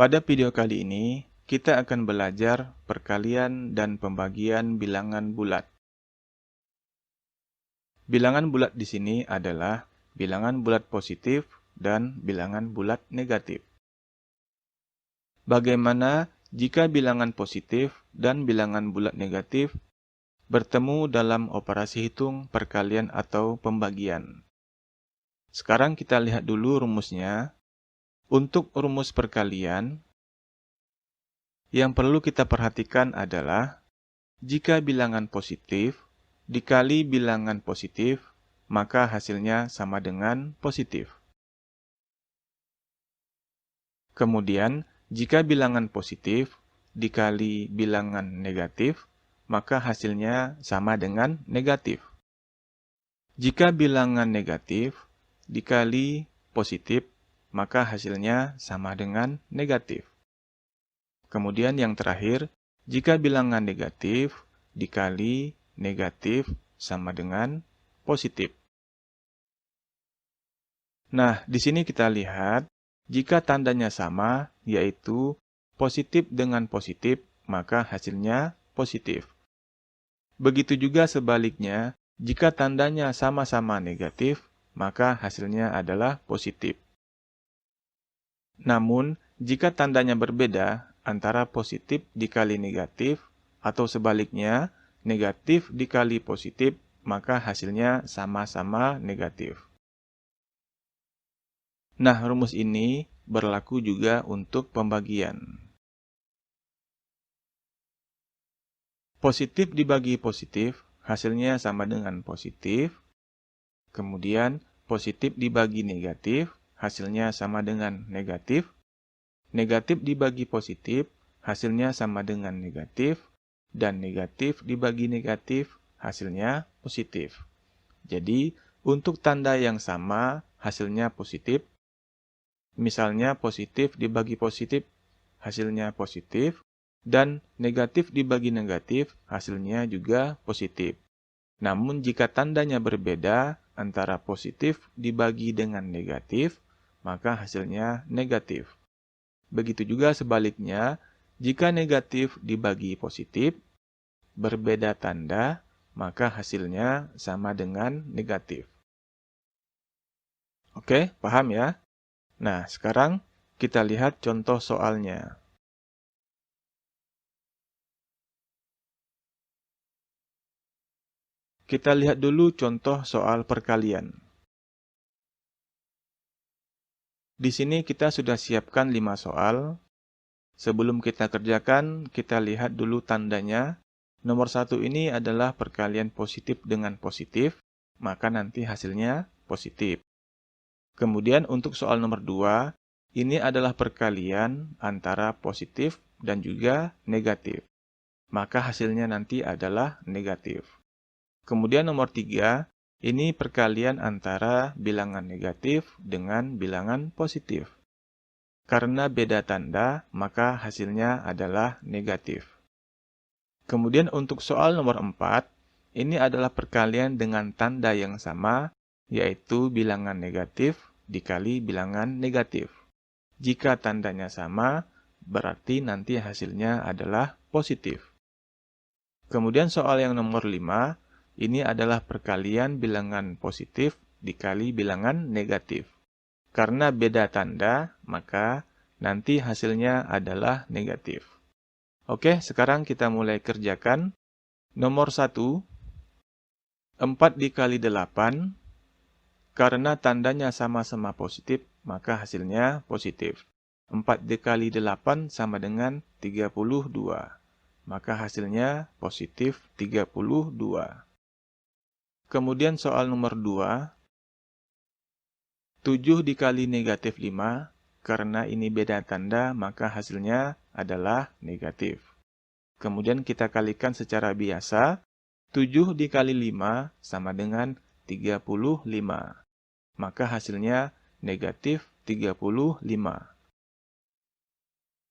Pada video kali ini, kita akan belajar perkalian dan pembagian bilangan bulat. Bilangan bulat di sini adalah bilangan bulat positif dan bilangan bulat negatif. Bagaimana jika bilangan positif dan bilangan bulat negatif bertemu dalam operasi hitung perkalian atau pembagian? Sekarang kita lihat dulu rumusnya. Untuk rumus perkalian, yang perlu kita perhatikan adalah jika bilangan positif dikali bilangan positif, maka hasilnya sama dengan positif. Kemudian, jika bilangan positif dikali bilangan negatif, maka hasilnya sama dengan negatif. Jika bilangan negatif dikali positif, maka hasilnya sama dengan negatif. Kemudian yang terakhir, jika bilangan negatif dikali negatif sama dengan positif. Nah, di sini kita lihat, jika tandanya sama, yaitu positif dengan positif, maka hasilnya positif. Begitu juga sebaliknya, jika tandanya sama-sama negatif, maka hasilnya adalah positif. Namun, jika tandanya berbeda antara positif dikali negatif atau sebaliknya, negatif dikali positif, maka hasilnya sama-sama negatif. Nah, rumus ini berlaku juga untuk pembagian. Positif dibagi positif, hasilnya sama dengan positif. Kemudian, positif dibagi negatif, hasilnya sama dengan negatif. Negatif dibagi positif, hasilnya sama dengan negatif. Dan negatif dibagi negatif, hasilnya positif. Jadi, untuk tanda yang sama, hasilnya positif. Misalnya, positif dibagi positif, hasilnya positif. Dan negatif dibagi negatif, hasilnya juga positif. Namun, jika tandanya berbeda antara positif dibagi dengan negatif, maka hasilnya negatif. Begitu juga sebaliknya, jika negatif dibagi positif, berbeda tanda, maka hasilnya sama dengan negatif. Oke, paham ya? Nah, sekarang kita lihat contoh soalnya. Kita lihat dulu contoh soal perkalian. Di sini kita sudah siapkan 5 soal. Sebelum kita kerjakan, kita lihat dulu tandanya. Nomor 1 ini adalah perkalian positif dengan positif, maka nanti hasilnya positif. Kemudian untuk soal nomor 2, ini adalah perkalian antara positif dan juga negatif. Maka hasilnya nanti adalah negatif. Kemudian nomor 3, ini perkalian antara bilangan negatif dengan bilangan positif. Karena beda tanda, maka hasilnya adalah negatif. Kemudian untuk soal nomor 4, ini adalah perkalian dengan tanda yang sama, yaitu bilangan negatif dikali bilangan negatif. Jika tandanya sama, berarti nanti hasilnya adalah positif. Kemudian soal yang nomor 5, ini adalah perkalian bilangan positif dikali bilangan negatif. Karena beda tanda, maka nanti hasilnya adalah negatif. Oke, sekarang kita mulai kerjakan. Nomor 1, 4 dikali 8. Karena tandanya sama-sama positif, maka hasilnya positif. 4 dikali 8 sama dengan 32. Maka hasilnya positif 32. Kemudian soal nomor 2, 7 dikali negatif 5, karena ini beda tanda, maka hasilnya adalah negatif. Kemudian kita kalikan secara biasa, 7 dikali 5 sama dengan 35. Maka hasilnya negatif 35.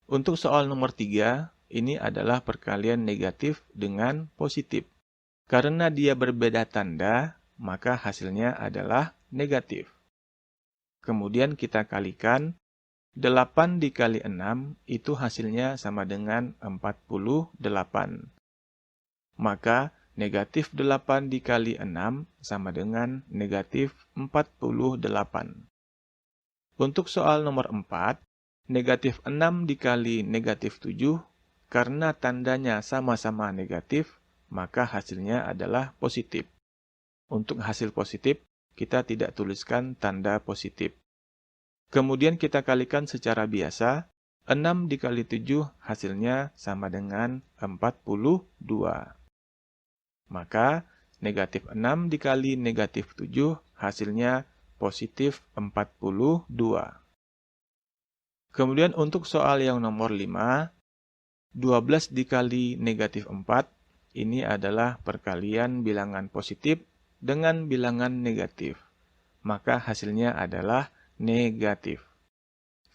Untuk soal nomor 3, ini adalah perkalian negatif dengan positif. Karena dia berbeda tanda, maka hasilnya adalah negatif. Kemudian kita kalikan 8 dikali 6 itu hasilnya sama dengan 48. Maka negatif 8 dikali 6 sama dengan negatif 48. Untuk soal nomor 4, negatif 6 dikali negatif 7, karena tandanya sama-sama negatif, maka hasilnya adalah positif. Untuk hasil positif, kita tidak tuliskan tanda positif. Kemudian kita kalikan secara biasa, 6 dikali 7 hasilnya sama dengan 42. Maka negatif 6 dikali negatif 7 hasilnya positif 42. Kemudian untuk soal yang nomor 5, 12 dikali negatif 4, ini adalah perkalian bilangan positif dengan bilangan negatif. Maka hasilnya adalah negatif.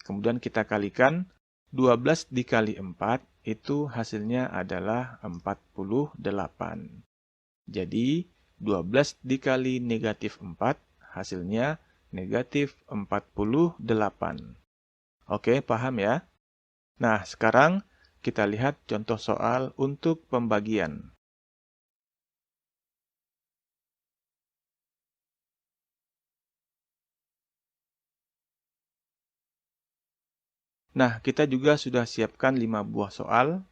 Kemudian kita kalikan, 12 dikali 4 itu hasilnya adalah 48. Jadi, 12 dikali negatif 4 hasilnya negatif 48. Oke, paham ya? Nah, sekarang kita lihat contoh soal untuk pembagian. Nah, kita juga sudah siapkan 5 buah soal.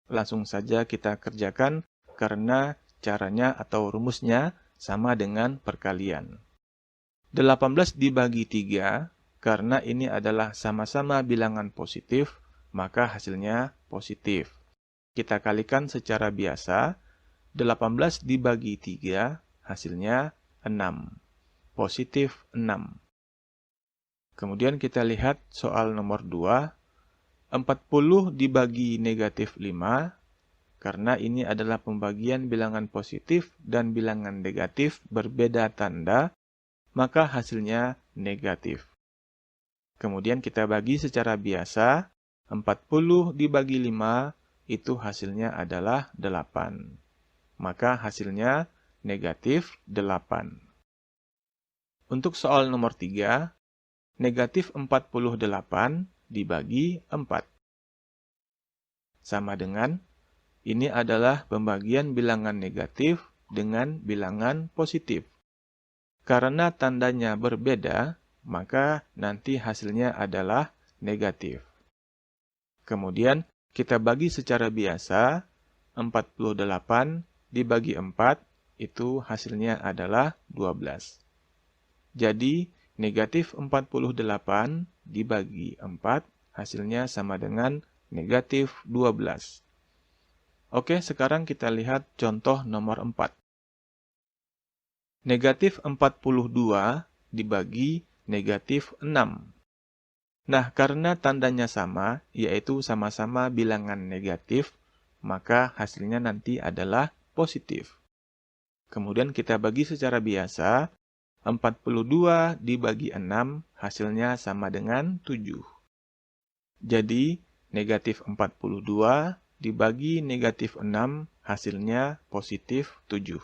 Langsung saja kita kerjakan karena caranya atau rumusnya sama dengan perkalian. 18 dibagi 3, karena ini adalah sama-sama bilangan positif, maka hasilnya positif. Kita kalikan secara biasa, 18 dibagi 3, hasilnya 6. Positif 6. Kemudian kita lihat soal nomor 2, 40 dibagi negatif 5, karena ini adalah pembagian bilangan positif dan bilangan negatif berbeda tanda, maka hasilnya negatif. Kemudian kita bagi secara biasa, 40 dibagi 5, itu hasilnya adalah 8. Maka hasilnya negatif 8. Untuk soal nomor 3, negatif 48 dibagi 4. Sama dengan, ini adalah pembagian bilangan negatif dengan bilangan positif. Karena tandanya berbeda, maka nanti hasilnya adalah negatif. Kemudian, kita bagi secara biasa, 48 dibagi 4, itu hasilnya adalah 12. Jadi, negatif 48 dibagi 4, hasilnya sama dengan negatif 12. Oke, sekarang kita lihat contoh nomor 4. Negatif 42 dibagi negatif 6. Nah, karena tandanya sama, yaitu sama-sama bilangan negatif, maka hasilnya nanti adalah positif. Kemudian kita bagi secara biasa, 42 dibagi 6 hasilnya sama dengan 7. Jadi, negatif 42 dibagi negatif 6 hasilnya positif 7.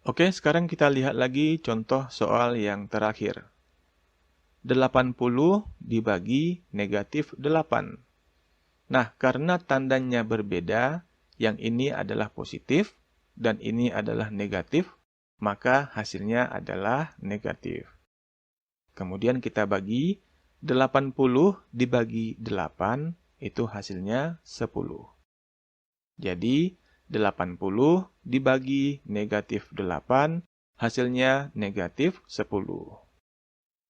Oke, sekarang kita lihat lagi contoh soal yang terakhir. 80 dibagi negatif 8. Nah, karena tandanya berbeda, yang ini adalah positif dan ini adalah negatif, maka hasilnya adalah negatif. Kemudian kita bagi 80 dibagi 8, itu hasilnya 10. Jadi, 80 dibagi negatif 8, hasilnya negatif 10.